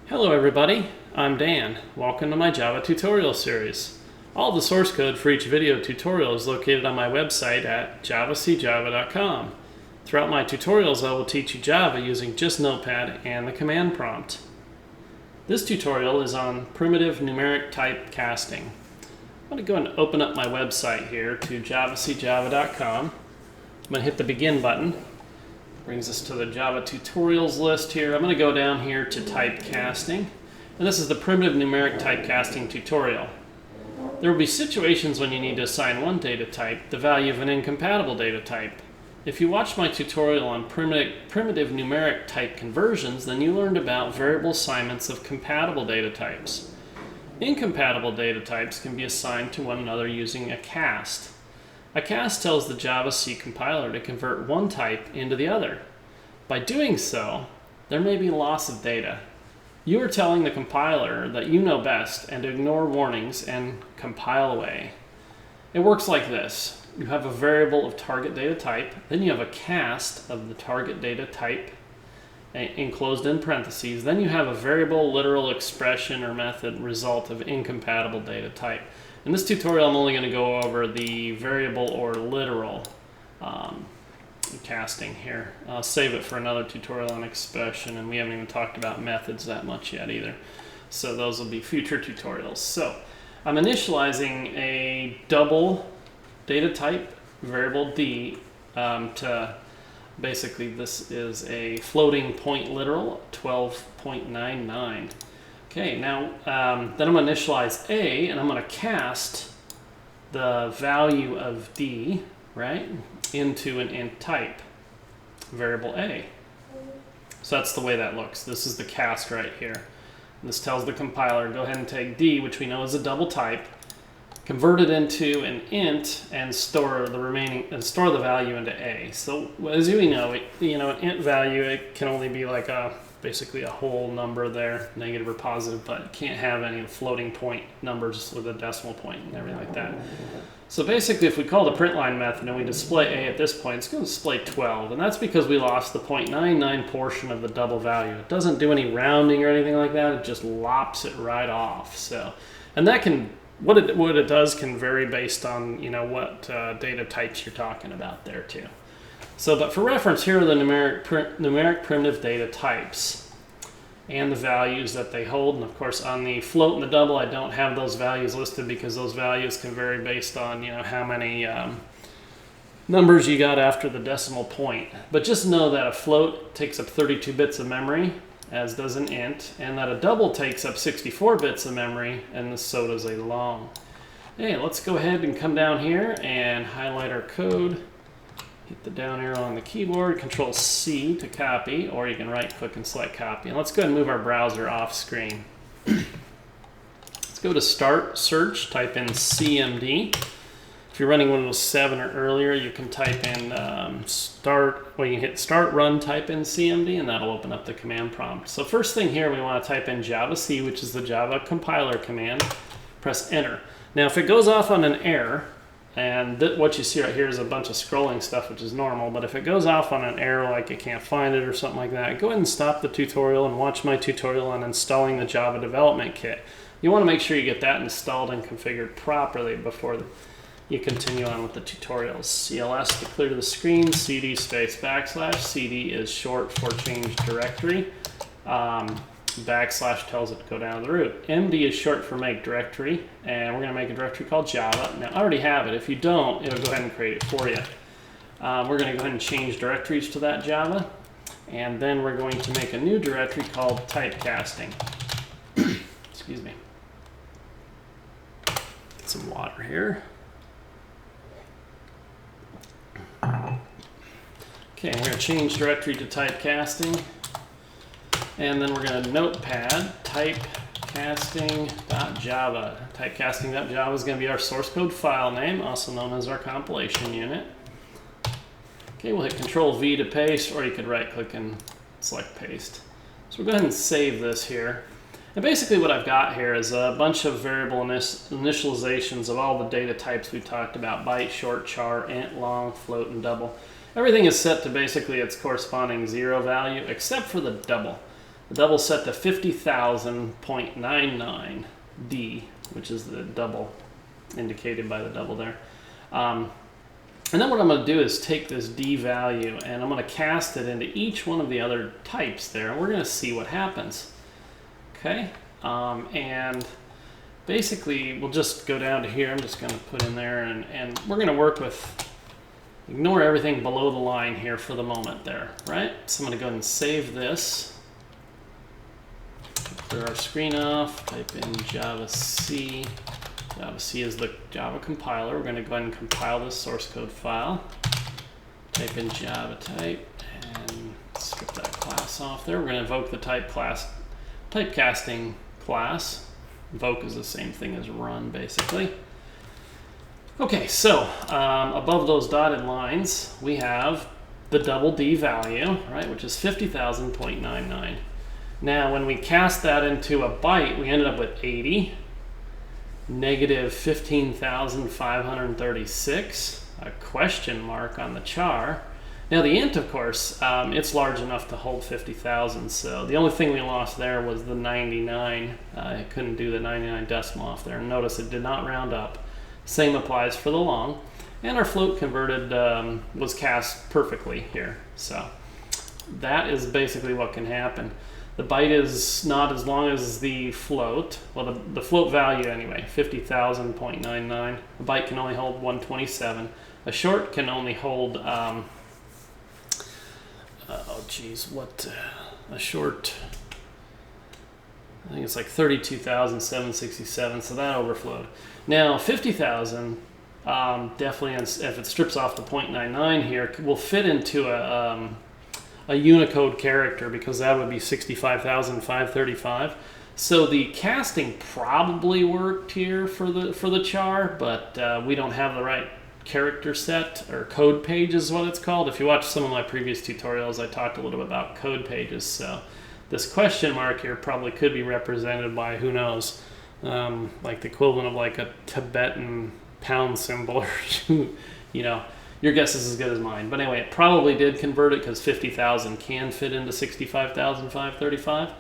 Hello everybody, I'm Dan. Welcome to my Java tutorial series. All the source code for each video tutorial is located on my website at javacjava.com. Throughout my tutorials I will teach you Java using just Notepad and the command prompt. This tutorial is on Primitive Numeric Type Casting. I'm going to go and open up my website here to javacjava.com. I'm going to hit the begin button. Brings us to the Java tutorials list here. I'm going to go down here to typecasting, and this is the primitive numeric typecasting tutorial. There will be situations when you need to assign one data type the value of an incompatible data type. If you watched my tutorial on primitive numeric type conversions, then you learned about variable assignments of compatible data types. Incompatible data types can be assigned to one another using a cast. A cast tells the Javac compiler to convert one type into the other. By doing so, there may be loss of data. You are telling the compiler that you know best and to ignore warnings and compile away. It works like this. You have a variable of target data type, then you have a cast of the target data type enclosed in parentheses, then you have a variable, literal expression or method result of incompatible data type. In this tutorial, I'm only going to go over the variable or literal casting here. I'll save it for another tutorial on expression, and we haven't even talked about methods that much yet either. So those will be future tutorials. So I'm initializing a double data type variable D to basically this is a floating point literal 12.99. Okay, now then I'm going to initialize A, and I'm going to cast the value of D, right, into an int type, variable A. So that's the way that looks. This is the cast right here. And this tells the compiler, go ahead and take D, which we know is a double type, convert it into an int, and store the value into A. So as you know, an int value, it can only be like basically a whole number there, negative or positive, but it can't have any floating point numbers with a decimal point and everything like that. So basically, if we call the printline method and we display A at this point, it's going to display 12, and that's because we lost the 0.99 portion of the double value. It doesn't do any rounding or anything like that. It just lops it right off. So, and that can what it does can vary based on what data types you're talking about there too. So, but for reference, here are the numeric primitive data types and the values that they hold. And of course, on the float and the double, I don't have those values listed because those values can vary based on how many numbers you got after the decimal point. But just know that a float takes up 32 bits of memory, as does an int, and that a double takes up 64 bits of memory, and so does a long. Hey, let's go ahead and come down here and highlight our code. Hit the down arrow on the keyboard, Control C to copy, or you can right click and select copy. And let's go ahead and move our browser off screen. Let's go to Start Search, type in CMD. If you're running Windows 7 or earlier, you can type in you can hit Start Run, type in CMD, and that'll open up the command prompt. So first thing here, we want to type in Javac, which is the Java compiler command. Press Enter. Now if it goes off on an error, and what you see right here is a bunch of scrolling stuff, which is normal, but if it goes off on an error like it can't find it or something like that, go ahead and stop the tutorial and watch my tutorial on installing the Java Development Kit. You want to make sure you get that installed and configured properly before you continue on with the tutorials. CLS to clear the screen, CD space / CD is short for change directory. Backslash tells it to go down the root. MD is short for make directory, and we're going to make a directory called Java. Now, I already have it. If you don't, it'll go ahead and create it for you. We're going to go ahead and change directories to that Java, and then we're going to make a new directory called Typecasting. Excuse me. Get some water here. Okay, we're going to change directory to Typecasting. And then we're going to notepad typecasting.java. Typecasting.java is going to be our source code file name, also known as our compilation unit. Okay, we'll hit Control V to paste, or you could right click and select paste. So we'll go ahead and save this here. And basically what I've got here is a bunch of variable initializations of all the data types we talked about: byte, short, char, int, long, float, and double. Everything is set to basically its corresponding 0 value, except for the double. the double set to 50,000.99 D, which is the double indicated by the double there. And then what I'm going to do is take this D value and I'm going to cast it into each one of the other types there, and we're going to see what happens. Okay, and basically we'll just go down to here. I'm just going to put in there, and we're going to work with, ignore everything below the line here for the moment there, right? So I'm going to go ahead and save this. Clear our screen off, type in Javac. Javac is the Java compiler. We're going to go ahead and compile this source code file. Type in Java type and strip that class off there. We're going to invoke the typecasting class. Invoke is the same thing as run, basically. Okay, so above those dotted lines, we have the double D value, right, which is 50,000.99. Now, when we cast that into a byte, we ended up with 80, negative 15,536, a question mark on the char. Now, the int, of course, it's large enough to hold 50,000, so the only thing we lost there was the 99. I couldn't do the 99 decimal off there. Notice it did not round up. Same applies for the long. And our float converted was cast perfectly here. So that is basically what can happen. The byte is not as long as the float. Well, the float value anyway, 50,000.99. A byte can only hold 127. A short can only hold, oh geez, what, a short, I think it's like 32,767, so that overflowed. Now, 50,000, definitely, if it strips off the 0.99 here, will fit into a Unicode character, because that would be 65,535. So the casting probably worked here for the char, but we don't have the right character set, or code page is what it's called. If you watch some of my previous tutorials, I talked a little bit about code pages. So this question mark here probably could be represented by, who knows, like the equivalent of like a Tibetan pound symbol, or you know. Your guess is as good as mine. But anyway, it probably did convert it, because 50,000 can fit into 65,535.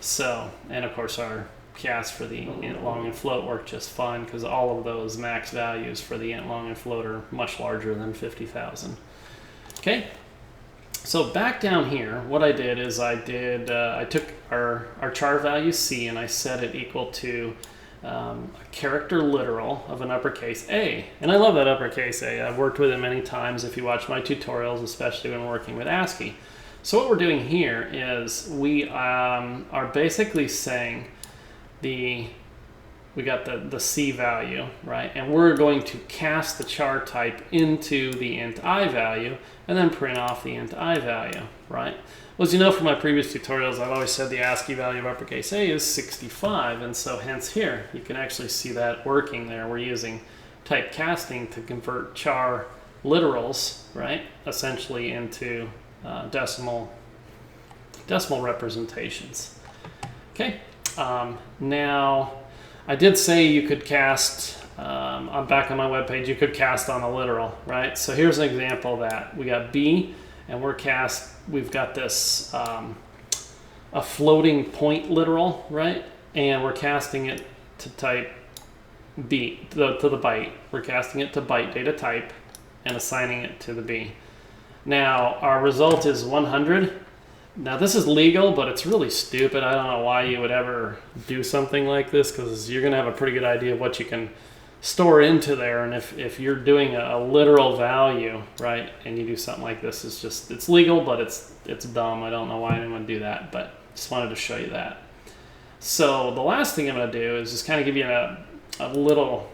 So, and of course our cast for the int, long, and float worked just fine, because all of those max values for the int, long, and float are much larger than 50,000. Okay, so back down here, what I did is I took our char value C and I set it equal to a character literal of an uppercase A. And I love that uppercase A. I've worked with it many times if you watch my tutorials, especially when working with ASCII. So what we're doing here is we are basically saying we got the C value, right? And we're going to cast the char type into the int I value and then print off the int I value, right? Well, as you know from my previous tutorials, I've always said the ASCII value of uppercase A is 65, and so hence here, you can actually see that working there. We're using typecasting to convert char literals, right, essentially into decimal representations. Okay, now I did say you could cast, I'm back on my webpage, you could cast on a literal, right? So here's an example of that. We got B, and we've got this a floating point literal, right? And we're casting it to type B, to the byte. We're casting it to byte data type and assigning it to the B. Now, our result is 100. Now, this is legal, but it's really stupid. I don't know why you would ever do something like this, because you're going to have a pretty good idea of what you can store into there. And if you're doing a literal value, right, and you do something like this, it's legal, but it's dumb. I don't know why anyone would do that, but just wanted to show you that. So the last thing I'm going to do is just kind of give you a little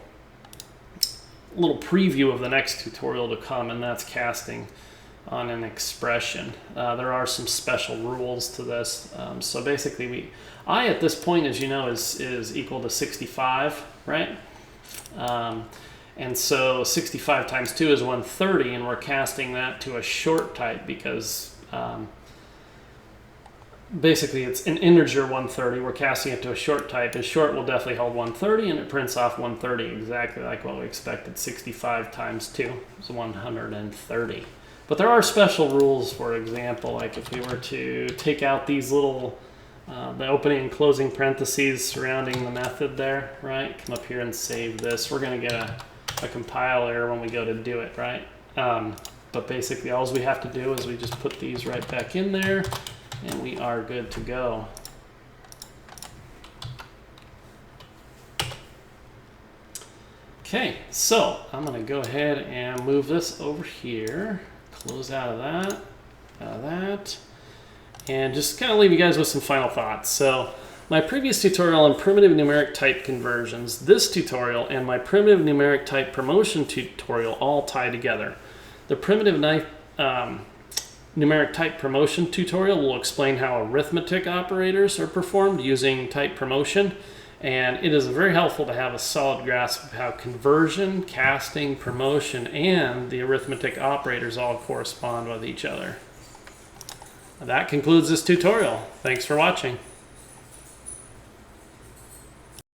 preview of the next tutorial to come, and that's casting on an expression. There are some special rules to this. So basically, I at this point, as you know, is equal to 65, right? And so 65 times 2 is 130, and we're casting that to a short type because basically it's an integer 130. We're casting it to a short type. A short will definitely hold 130, and it prints off 130 exactly like what we expected. 65 times 2 is 130. But there are special rules, for example, like if we were to take out these little the opening and closing parentheses surrounding the method there, right? Come up here and save this. We're going to get a compile error when we go to do it, right? But basically all we have to do is we just put these right back in there and we are good to go. Okay, so I'm going to go ahead and move this over here, close out of that, and just kind of leave you guys with some final thoughts. So my previous tutorial on primitive numeric type conversions, this tutorial, and my primitive numeric type promotion tutorial all tie together. The primitive numeric type promotion tutorial will explain how arithmetic operators are performed using type promotion, and it is very helpful to have a solid grasp of how conversion, casting, promotion, and the arithmetic operators all correspond with each other. That concludes this tutorial. Thanks for watching.